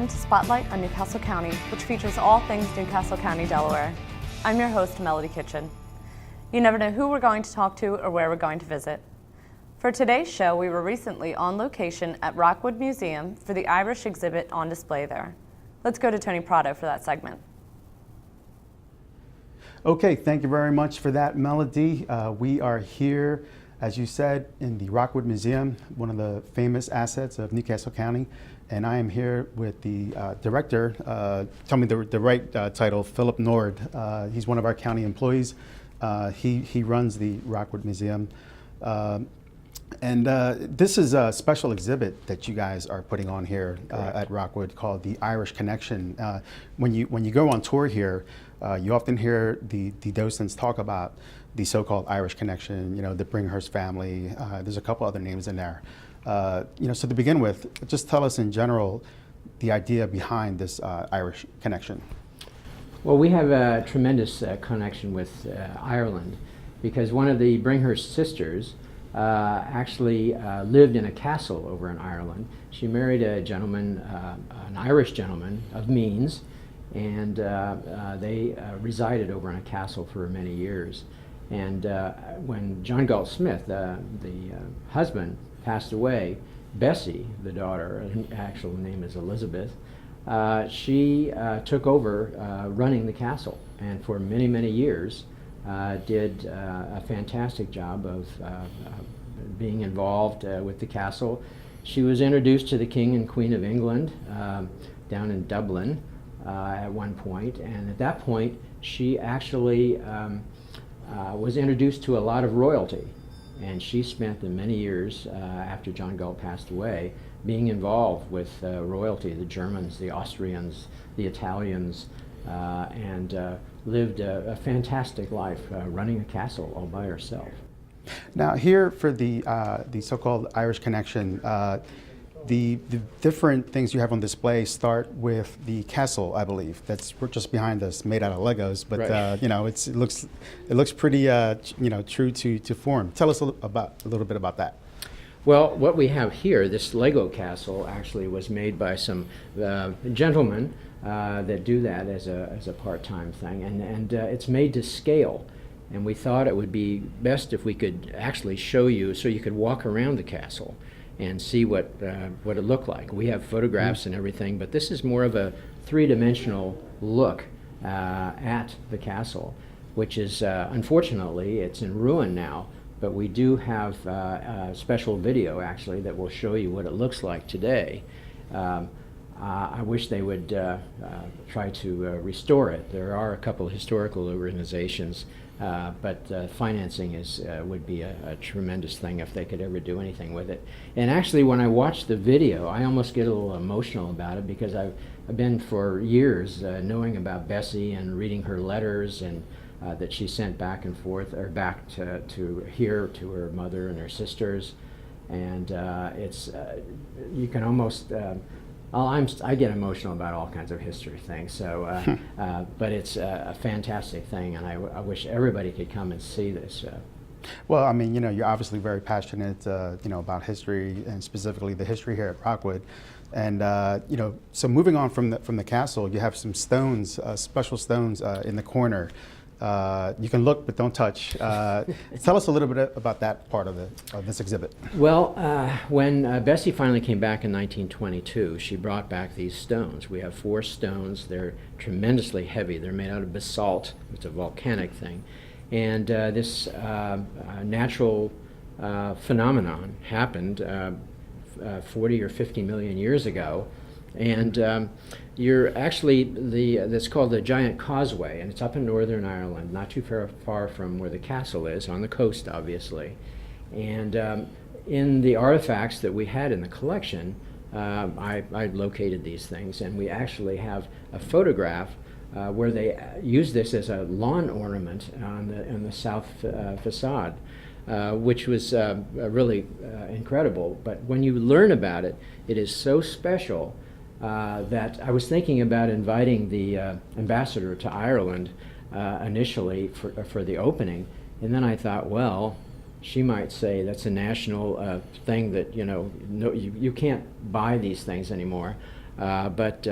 Welcome to Spotlight on Newcastle County, which features all things Newcastle County, Delaware. I'm your host, Melody Kitchen. You never know who we're going to talk to or where we're going to visit. For today's show, we were recently on location at Rockwood Museum for the Irish exhibit on display there. Let's go to Tony Prado for that segment. Okay, thank you very much for that, Melody. We are here, as you said, in the Rockwood Museum, one of the famous assets of Newcastle County. And I am here with the director, tell me the right title, Philip Nord. He's one of our county employees. He runs the Rockwood Museum. And this is a special exhibit that you guys are putting on here at Rockwood called the Irish Connection. When you go on tour here, you often hear the docents talk about the so-called Irish Connection, the Bringhurst family. There's a couple other names in there. So to begin with, just tell us in general the idea behind this Irish connection. Well, we have a tremendous connection with Ireland because one of the Bringhurst sisters actually lived in a castle over in Ireland. She married a gentleman, an Irish gentleman of means, and they resided over in a castle for many years. And when John Galt Smith, the husband, passed away, Bessie, the daughter, her actual name is Elizabeth, she took over running the castle, and for many, many years did a fantastic job of being involved with the castle. She was introduced to the King and Queen of England down in Dublin at one point, and at that point she actually was introduced to a lot of royalty. And she spent the many years after John Galt passed away being involved with royalty, the Germans, the Austrians, the Italians, and lived a fantastic life running a castle all by herself. Now here for the so-called Irish Connection, the different things you have on display start with the castle, I believe. That's just behind us, made out of Legos, but right. It looks pretty true to form. Tell us a little bit about that. Well, what we have here, this Lego castle, actually was made by some gentlemen that do that as a part-time thing, and it's made to scale. And we thought it would be best if we could actually show you, so you could walk around the castle and see what it looked like. We have photographs and everything, but this is more of a three-dimensional look at the castle, which is, unfortunately, it's in ruin now, but we do have a special video, actually, that will show you what it looks like today. I wish they would try to restore it. There are a couple of historical organizations, but financing would be a tremendous thing if they could ever do anything with it. And actually, when I watch the video, I almost get a little emotional about it because I've been for years knowing about Bessie and reading her letters and that she sent back and forth, or back to here to her mother and her sisters. And it's you can almost I get emotional about all kinds of history things, so but it's a fantastic thing, and I wish everybody could come and see this. Well, I mean, you're obviously very passionate, about history, and specifically the history here at Rockwood. And so moving on from the castle, you have some stones, special stones in the corner. You can look, but don't touch. Tell us a little bit about that part of this exhibit. Well, when Bessie finally came back in 1922, she brought back these stones. We have 4 stones. They're tremendously heavy. They're made out of basalt. It's a volcanic thing. And this natural phenomenon happened 40 or 50 million years ago. And you're actually, that's called the Giant Causeway, and it's up in Northern Ireland, not too far from where the castle is, on the coast, obviously. And in the artifacts that we had in the collection, I located these things, and we actually have a photograph where they use this as a lawn ornament on the south facade, which was really incredible. But when you learn about it, it is so special that I was thinking about inviting the ambassador to Ireland initially for the opening, and then I thought, well, she might say that's a national thing that, no, you can't buy these things anymore. But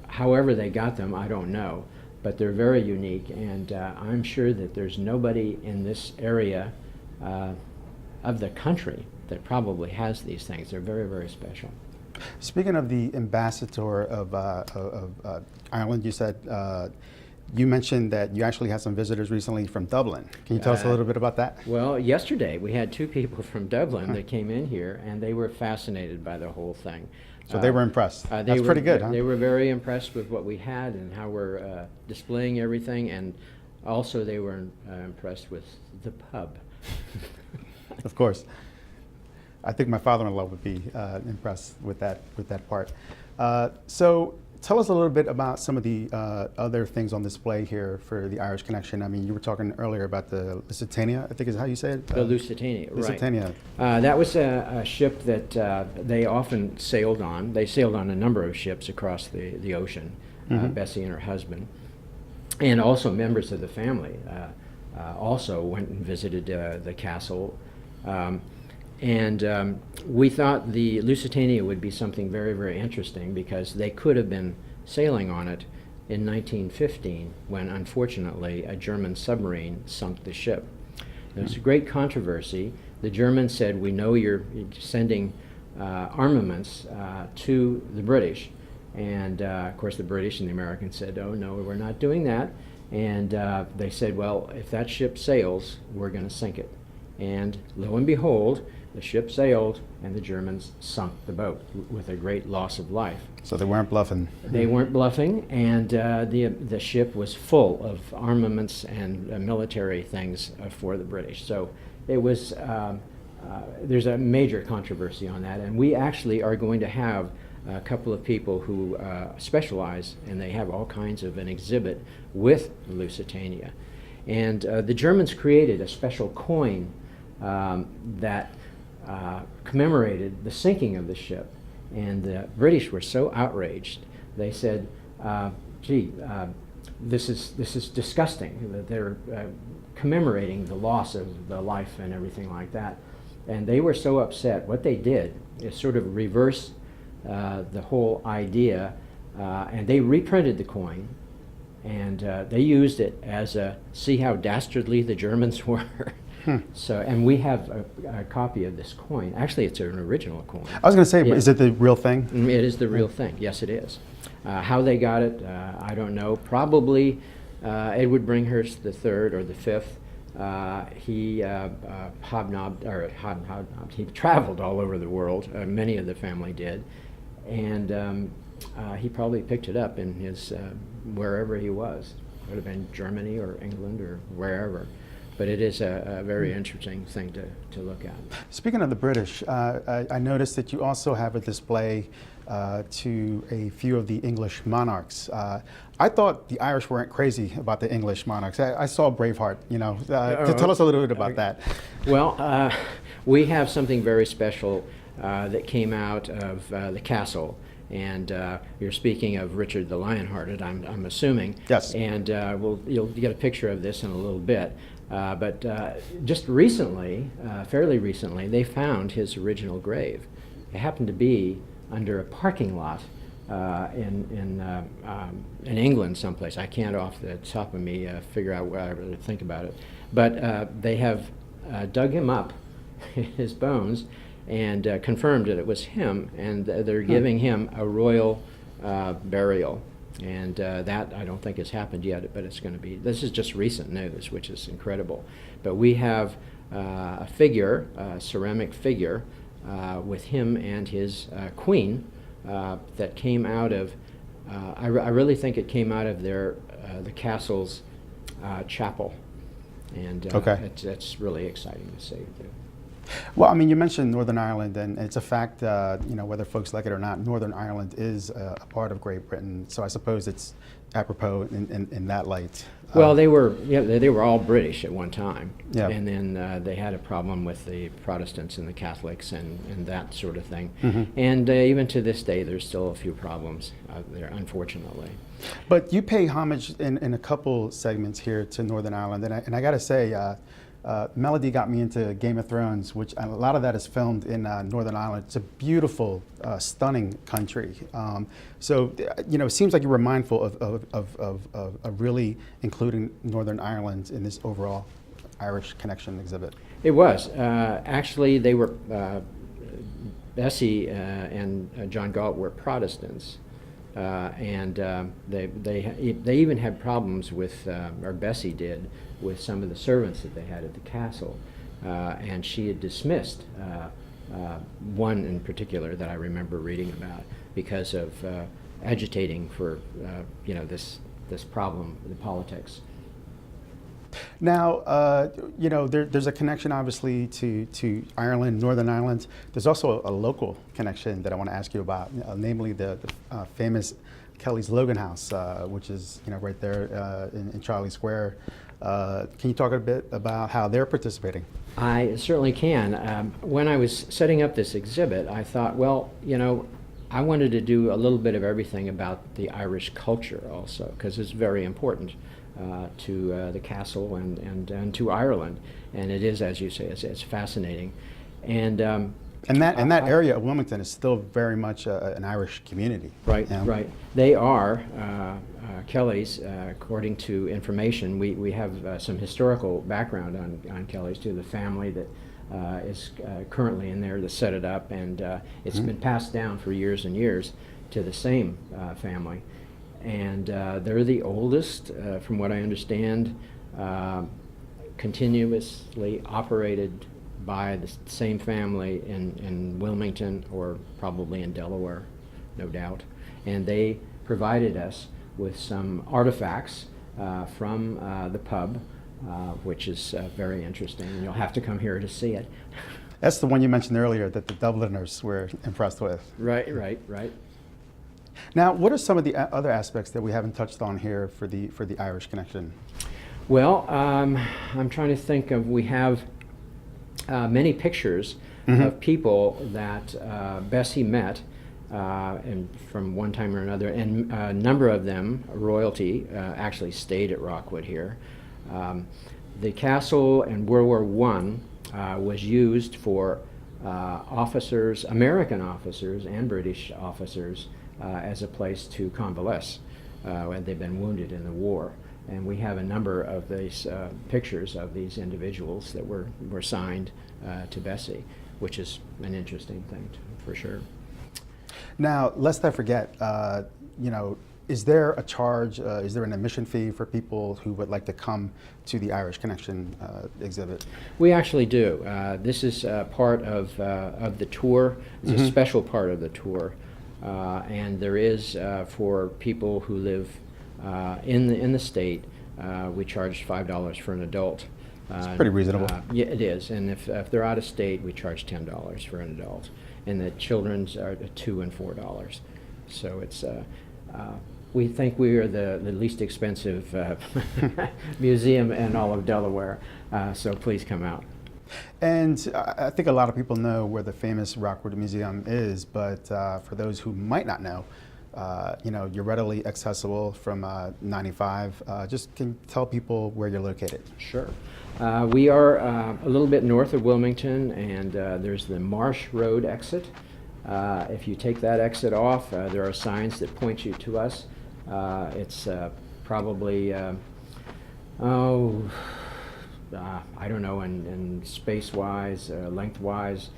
however they got them, I don't know. But they're very unique, and I'm sure that there's nobody in this area of the country that probably has these things. They're very, very special. Speaking of the ambassador of Ireland, you said you mentioned that you actually had some visitors recently from Dublin. Can you tell us a little bit about that? Well, yesterday we had 2 people from Dublin that came in here, and they were fascinated by the whole thing. So they were impressed. That's were, pretty good, huh? They were very impressed with what we had and how we're displaying everything, and also they were impressed with the pub. Of course. I think my father-in-law would be impressed with that part. So tell us a little bit about some of the other things on display here for the Irish Connection. I mean, you were talking earlier about the Lusitania, I think is how you say it? The Lusitania, right. Lusitania. That was a ship that they often sailed on. They sailed on a number of ships across the ocean, Bessie and her husband, and also members of the family also went and visited the castle. And we thought the Lusitania would be something very, very interesting because they could have been sailing on it in 1915 when, unfortunately, a German submarine sunk the ship. There was a great controversy. The Germans said, we know you're sending armaments to the British. And, of course, the British and the Americans said, oh, no, we're not doing that. And they said, well, if that ship sails, we're going to sink it. And lo and behold, the ship sailed, and the Germans sunk the boat with a great loss of life. So they weren't bluffing. They weren't bluffing, and the ship was full of armaments and military things for the British. So it was there's a major controversy on that, and we actually are going to have a couple of people who specialize, and they have all kinds of an exhibit with the Lusitania. And the Germans created a special coin that commemorated the sinking of the ship, and the British were so outraged. They said, "Gee, this is disgusting that they're commemorating the loss of the life and everything like that." And they were so upset. What they did is sort of reverse the whole idea, and they reprinted the coin, and they used it as a see how dastardly the Germans were. So, and we have a copy of this coin. Actually, it's an original coin. I was going to say, Yeah. is it the real thing? It is the real thing. Yes, it is. How they got it, I don't know. Probably Edward Bringhurst III or the Fifth. He hobnobbed. He traveled all over the world. Many of the family did, and he probably picked it up in his wherever he was. It would have been Germany or England or wherever. But it is a very interesting thing to look at. Speaking of the British, I noticed that you also have a display to a few of the English monarchs. I thought the Irish weren't crazy about the English monarchs. I saw Braveheart, you know. Tell us a little bit about that. Well, we have something very special that came out of the castle. And you're speaking of Richard the Lionhearted, I'm assuming. Yes. And you'll get a picture of this in a little bit. But just recently, fairly recently, they found his original grave. It happened to be under a parking lot in England someplace. I can't off the top of me figure out what I really think about it. But they have dug him up, his bones, and confirmed that it was him, and they're giving him a royal burial. And that I don't think has happened yet, but it's going to be. This is just recent news, which is incredible. But we have a figure, a ceramic figure, with him and his queen that came out of. I really think it came out of their the castle's chapel, and it's really exciting to see too. Well, I mean, you mentioned Northern Ireland, and it's a fact, you know, whether folks like it or not, Northern Ireland is a part of Great Britain. So I suppose it's apropos in that light. Well, they were all British at one time, yeah. And then they had a problem with the Protestants and the Catholics and that sort of thing. And even to this day, there's still a few problems there, unfortunately. But you pay homage in a couple segments here to Northern Ireland, and I got to say, Melody got me into Game of Thrones, which a lot of that is filmed in Northern Ireland. It's a beautiful, stunning country. It seems like you were mindful of really including Northern Ireland in this overall Irish Connection exhibit. It was. Actually, they were, Bessie and John Galt were Protestants. They even had problems with, or Bessie did, with some of the servants that they had at the castle. And she had dismissed one in particular that I remember reading about because of agitating for, this problem, the politics. Now, there's a connection obviously to Ireland, Northern Ireland. There's also a local connection that I want to ask you about, namely the famous Kelly's Logan House, which is right there in Charlie Square. Can you talk a bit about how they're participating? I certainly can. When I was setting up this exhibit, I thought, well, I wanted to do a little bit of everything about the Irish culture also, because it's very important to the castle and to Ireland, and it is, as you say, it's fascinating, and that area of Wilmington is still very much an Irish community. Right, right. They are Kelly's. According to information, we have some historical background on Kelly's too. The family that is currently in there that set it up, and it's been passed down for years and years to the same family. And they're the oldest, from what I understand, continuously operated by the same family in Wilmington, or probably in Delaware, no doubt. And they provided us with some artifacts from the pub, which is very interesting. And you'll have to come here to see it. That's the one you mentioned earlier that the Dubliners were impressed with. Right, right, right. Now, what are some of the other aspects that we haven't touched on here for the Irish Connection? Well, I'm trying to think of, we have many pictures of people that Bessie met and from one time or another, and a number of them, royalty, actually stayed at Rockwood here. The castle in World War I was used for officers, American officers and British officers, as a place to convalesce when they've been wounded in the war. And we have a number of these pictures of these individuals that were signed to Bessie, which is an interesting thing for sure. Now, lest I forget, is there a charge, is there an admission fee for people who would like to come to the Irish Connection exhibit? We actually do. This is part of the tour. It's a special part of the tour. And there is, for people who live in the state, we charge $5 for an adult. It's pretty reasonable. Yeah, it is. And if they're out of state, we charge $10 for an adult. And the children's are $2 and $4. So it's, we think we are the least expensive museum in all of Delaware. So please come out. And I think a lot of people know where the famous Rockwood Museum is, but for those who might not know, you're readily accessible from 95. Just can you tell people where you're located? Sure. We are a little bit north of Wilmington, and there's the Marsh Road exit. If you take that exit off, there are signs that point you to us. It's probably, I don't know, in space-wise, length-wise,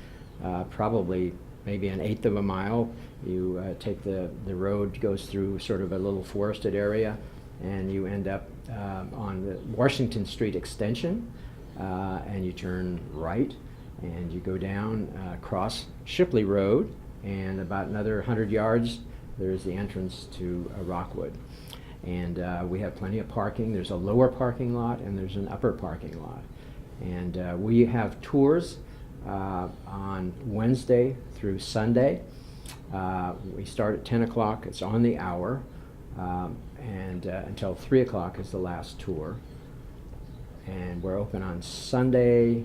probably maybe an eighth of a mile. You take the road, goes through sort of a little forested area, and you end up on the Washington Street extension, and you turn right, and you go down across Shipley Road, and about another 100 yards, there's the entrance to Rockwood. And we have plenty of parking. There's a lower parking lot and there's an upper parking lot. And we have tours on Wednesday through Sunday. We start at 10 o'clock. It's on the hour. And until 3 o'clock is the last tour. And we're open on Sunday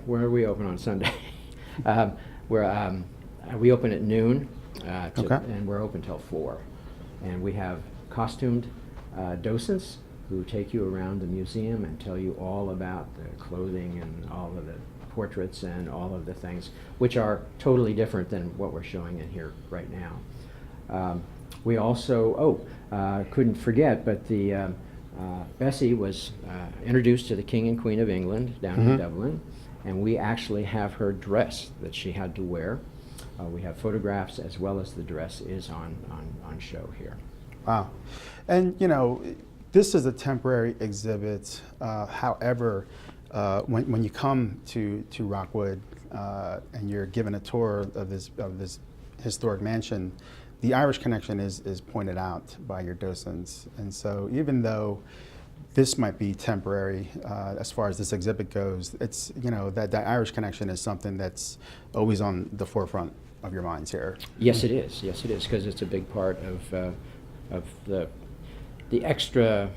where are we open on Sunday? We open at noon. And we're open till 4. And we have costumed docents who take you around the museum and tell you all about the clothing and all of the portraits and all of the things, which are totally different than what we're showing in here right now. We also, couldn't forget, but the Bessie was introduced to the King and Queen of England down in Dublin, and we actually have her dress that she had to wear. We have photographs as well as the dress is on show here. Wow. And you know, this is a temporary exhibit. However, when you come to Rockwood and you're given a tour of this historic mansion, the Irish connection is pointed out by your docents. And so even though this might be temporary as far as this exhibit goes, it's, you know, that Irish connection is something that's always on the forefront of your minds here. Yes, it is. Yes, it is, because it's a big part of the extra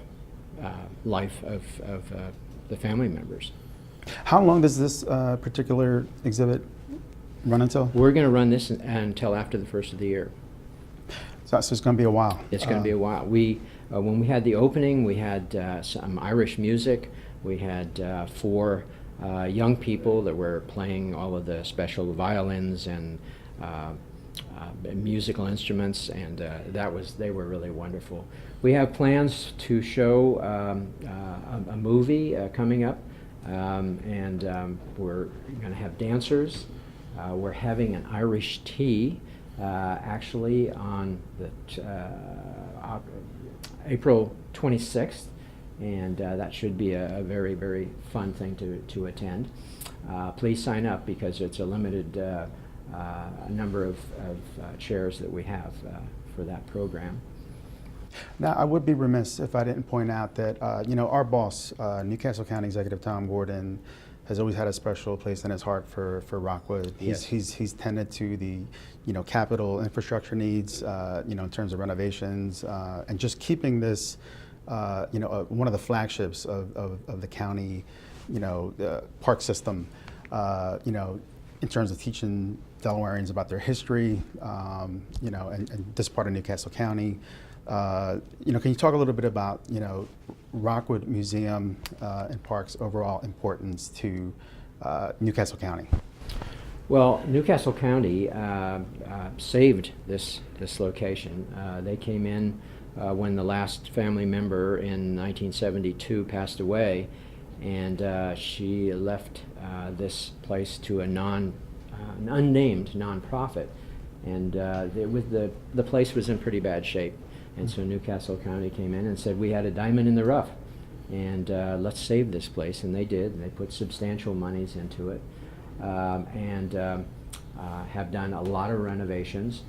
life of the family members. How long does this particular exhibit run until? We're going to run this until after the first of the year. So it's going to be a while. It's going to be a while. We, when we had the opening, we had some Irish music. We had 4 young people that were playing all of the special violins and musical instruments, and they were really wonderful. We have plans to show a movie coming up, and we're going to have dancers. We're having an Irish tea actually on the April 26th, and that should be a very, very fun thing to attend. Please sign up, because it's a limited number of chairs that we have for that program. Now, I would be remiss if I didn't point out that, you know, our boss, Newcastle County Executive Tom Gordon, has always had a special place in his heart for Rockwood. Yes. He's tended to the, you know, capital infrastructure needs, you know, in terms of renovations, and just keeping this, you know, one of the flagships of the county, you know, park system, you know, in terms of teaching Delawareans about their history, you know, and this part of Newcastle County. You know, can you talk a little bit about, you know, Rockwood Museum and Park's overall importance to Newcastle County? Well, Newcastle County saved this location. They came in when the last family member in 1972 passed away, and she left this place to an unnamed nonprofit, and the place was in pretty bad shape. And so Newcastle County came in and said, we had a diamond in the rough, and let's save this place. And they did. And they put substantial monies into it, and have done a lot of renovations.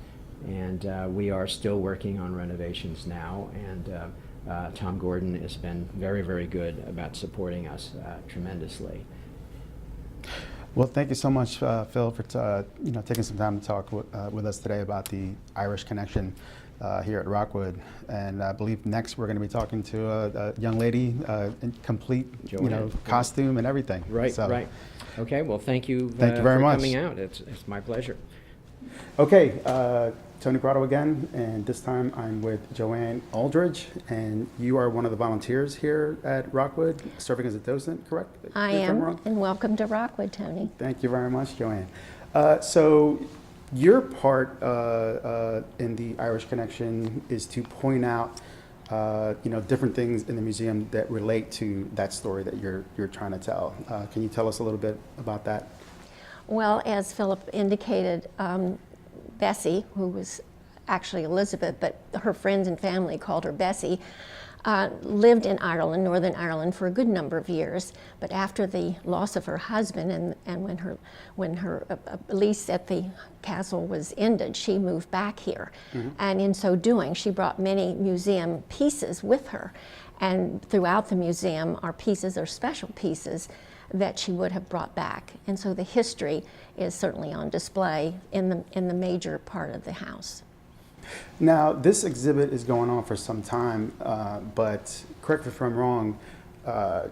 And we are still working on renovations now. And Tom Gordon has been very, very good about supporting us tremendously. Well, thank you so much, Phil, for you know, taking some time to talk with us today about the Irish connection here at Rockwood. And I believe next we're going to be talking to a young lady in complete, Joanne, you know, costume and everything. Right, so, right. Okay, well, thank you very for much. coming out. It's my pleasure. Okay, Tony Prado again, and this time I'm with Joanne Aldridge, and you are one of the volunteers here at Rockwood, serving as a docent, correct? I If I'm am, wrong? and welcome to Rockwood, Tony. Thank you very much, Joanne. So your part in the Irish Connection is to point out, you know, different things in the museum that relate to that story that you're trying to tell. Can you tell us a little bit about that? Well, as Philip indicated, Bessie, who was actually Elizabeth, but her friends and family called her Bessie, lived in Ireland, Northern Ireland, for a good number of years. But after the loss of her husband and when her lease at the castle was ended, she moved back here. Mm-hmm. And in so doing, she brought many museum pieces with her. And throughout the museum are pieces, or special pieces, that she would have brought back. And so the history is certainly on display in the major part of the house. Now, this exhibit is going on for some time, but correct me if I'm wrong,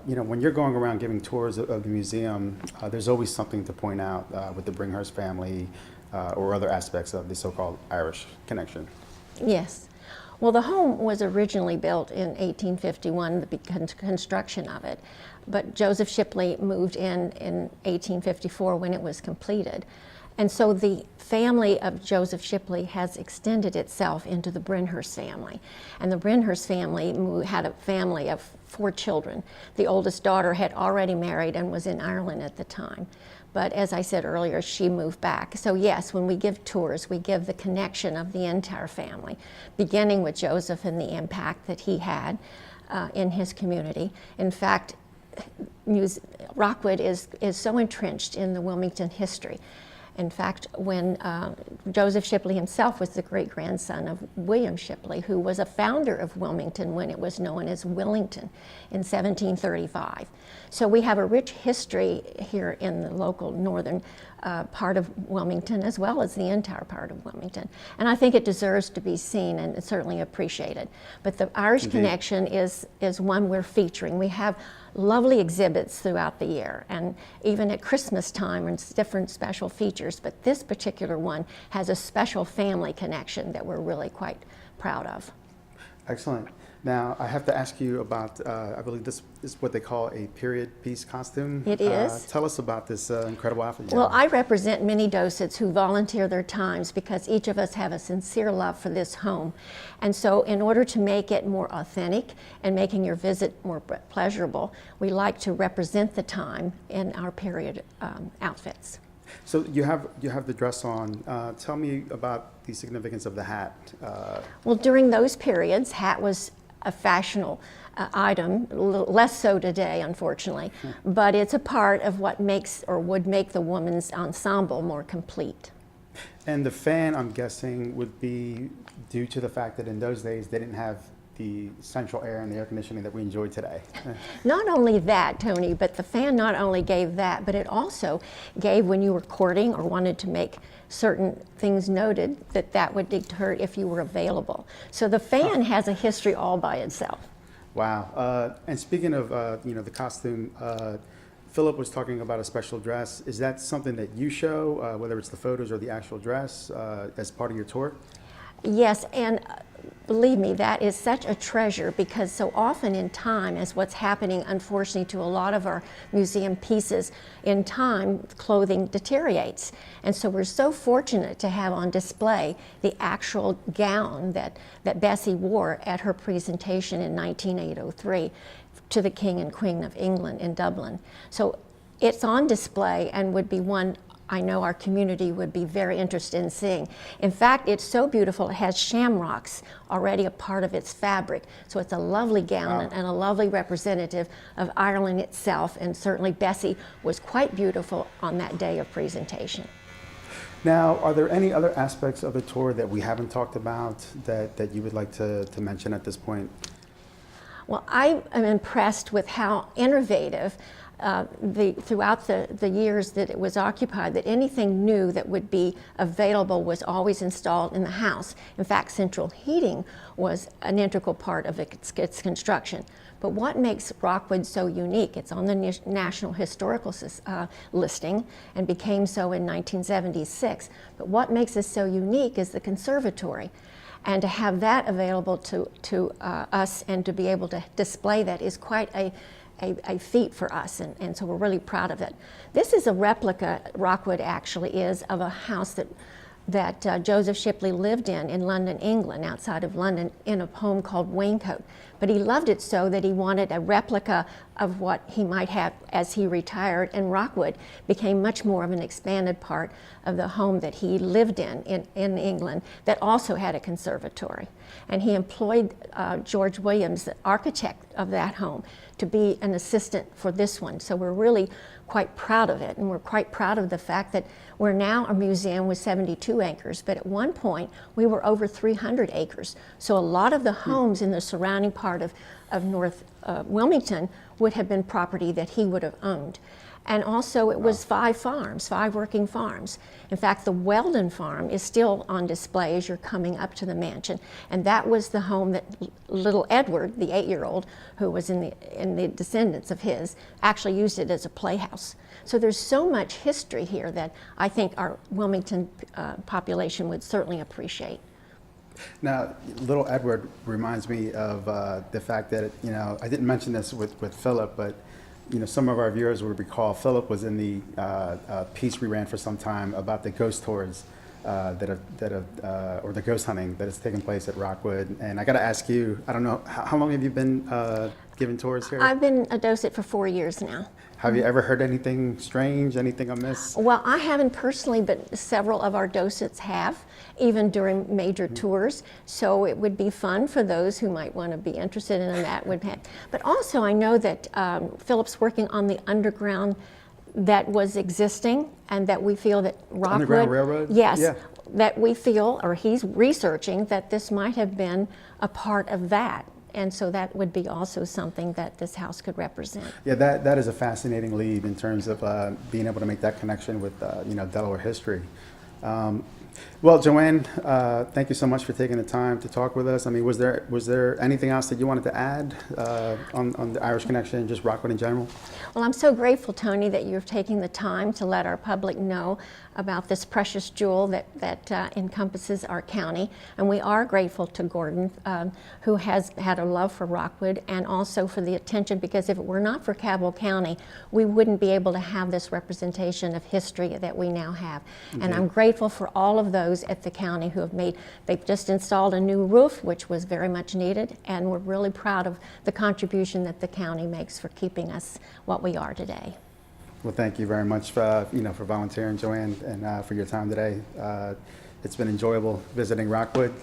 you know, when you're going around giving tours of the museum, there's always something to point out with the Bringhurst family or other aspects of the so-called Irish connection. Yes. Well, the home was originally built in 1851, the construction of it, but Joseph Shipley moved in 1854 when it was completed. And so the family of Joseph Shipley has extended itself into the Brenhurst family. And the Brenhurst family had a family of 4 children. The oldest daughter had already married and was in Ireland at the time. But as I said earlier, she moved back. So yes, when we give tours, we give the connection of the entire family, beginning with Joseph and the impact that he had in his community. In fact, Rockwood is so entrenched in the Wilmington history. In fact, when Joseph Shipley himself was the great-grandson of William Shipley, who was a founder of Wilmington when it was known as Willington in 1735. So we have a rich history here in the local northern part of Wilmington, as well as the entire part of Wilmington. And I think it deserves to be seen and certainly appreciated. But the Irish connection is one we're featuring. We have lovely exhibits throughout the year, and even at Christmas time, and different special features. But this particular one has a special family connection that we're really quite proud of. Excellent. Now, I have to ask you about, I believe this is what they call a period piece costume. It is. Tell us about this incredible outfit. Well, I represent many docents who volunteer their times because each of us have a sincere love for this home. And so in order to make it more authentic and making your visit more pleasurable, we like to represent the time in our period outfits. So you have the dress on. Tell me about the significance of the hat. Well, during those periods, hat was a fashionable item, less so today, unfortunately, but it's a part of what makes or would make the woman's ensemble more complete. And the fan, I'm guessing, would be due to the fact that in those days they didn't have the central air and the air conditioning that we enjoy today. Not only that, Tony, but the fan not only gave that, but it also gave, when you were courting or wanted to make certain things noted, that would deter if you were available. So the fan has a history all by itself. Wow. And speaking of the costume, Philip was talking about a special dress. Is that something that you show, whether it's the photos or the actual dress, as part of your tour? Yes, and believe me, that is such a treasure, because so often in time, as what's happening unfortunately to a lot of our museum pieces, in time clothing deteriorates. And so we're so fortunate to have on display the actual gown that Bessie wore at her presentation in 1903 to the King and Queen of England in Dublin. So it's on display and would be one I know our community would be very interested in seeing. In fact, it's so beautiful, it has shamrocks already a part of its fabric. So it's a lovely gown. Wow. And a lovely representative of Ireland itself, and certainly Bessie was quite beautiful on that day of presentation. Now, are there any other aspects of the tour that we haven't talked about that you would like to mention at this point? Well, I am impressed with how innovative throughout the years that it was occupied, that anything new that would be available was always installed in the house. In fact, central heating was an integral part of its construction. But what makes Rockwood so unique, it's on the National Historical listing and became so in 1976, but what makes us so unique is the conservatory. And to have that available to us and to be able to display that is quite a feat for us, and so we're really proud of it. This is a replica, Rockwood actually is, of a house that Joseph Shipley lived in London, England, outside of London, in a home called Waincoat. But he loved it so that he wanted a replica of what he might have as he retired, and Rockwood became much more of an expanded part of the home that he lived in England, that also had a conservatory. And he employed George Williams, the architect of that home, to be an assistant for this one. So we're really quite proud of it, and we're quite proud of the fact that we're now a museum with 72 acres, but at one point we were over 300 acres. So a lot of the homes in the surrounding part of North Wilmington would have been property that he would have owned. And also it was 5 farms, 5 working farms. In fact, the Weldon farm is still on display as you're coming up to the mansion. And that was the home that little Edward, the 8-year-old, who was in the descendants of his, actually used it as a playhouse. So there's so much history here that I think our Wilmington population would certainly appreciate. Now, little Edward reminds me of the fact that, I didn't mention this with Philip, but, some of our viewers would recall Philip was in the piece we ran for some time about the ghost tours or the ghost hunting that has taken place at Rockwood. And I got to ask you, I don't know, how long have you been giving tours here? I've been a docent for 4 years now. Have you ever heard anything strange, anything amiss? Well, I haven't personally, but several of our docents have, even during major tours. So it would be fun for those who might want to be interested in that. But also I know that Philip's working on the underground that was existing, and that we feel that Rockwood... Underground Railroad? Yes. Yeah. That we feel, or he's researching, that this might have been a part of that. And so that would be also something that this house could represent. Yeah, that is a fascinating lead in terms of being able to make that connection with Delaware history. Well, Joanne, thank you so much for taking the time to talk with us. I mean, was there anything else that you wanted to add on the Irish Connection and just Rockwood in general? Well, I'm so grateful, Tony, that you're taking the time to let our public know about this precious jewel that encompasses our county. And we are grateful to Gordon, who has had a love for Rockwood, and also for the attention, because if it were not for Cabell County, we wouldn't be able to have this representation of history that we now have. Indeed. And I'm grateful for all of those at the county who have they've just installed a new roof, which was very much needed, and we're really proud of the contribution that the county makes for keeping us what we are today. Well, thank you very much for volunteering, Joanne, and for your time today. It's been enjoyable visiting Rockwood.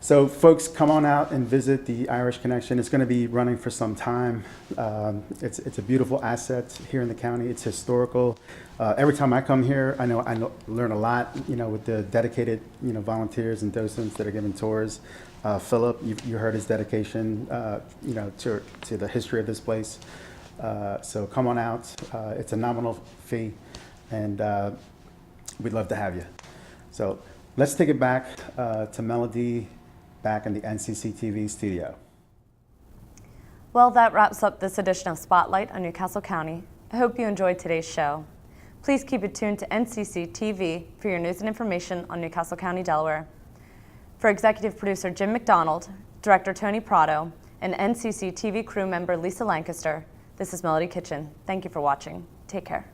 So folks, come on out and visit the Irish Connection. It's going to be running for some time. It's a beautiful asset here in the county. It's historical. Every time I come here, I learn a lot, with the dedicated, volunteers and docents that are giving tours. Philip, you heard his dedication, to the history of this place. So come on out. It's a nominal fee, and we'd love to have you. So let's take it back to Melody back in the NCC TV studio. Well, that wraps up this edition of Spotlight on Newcastle County. I hope you enjoyed today's show. Please keep it tuned to NCC TV for your news and information on Newcastle County, Delaware. For executive producer Jim McDonald, director Tony Prado, and NCC TV crew member Lisa Lancaster, this is Melody Kitchen. Thank you for watching. Take care.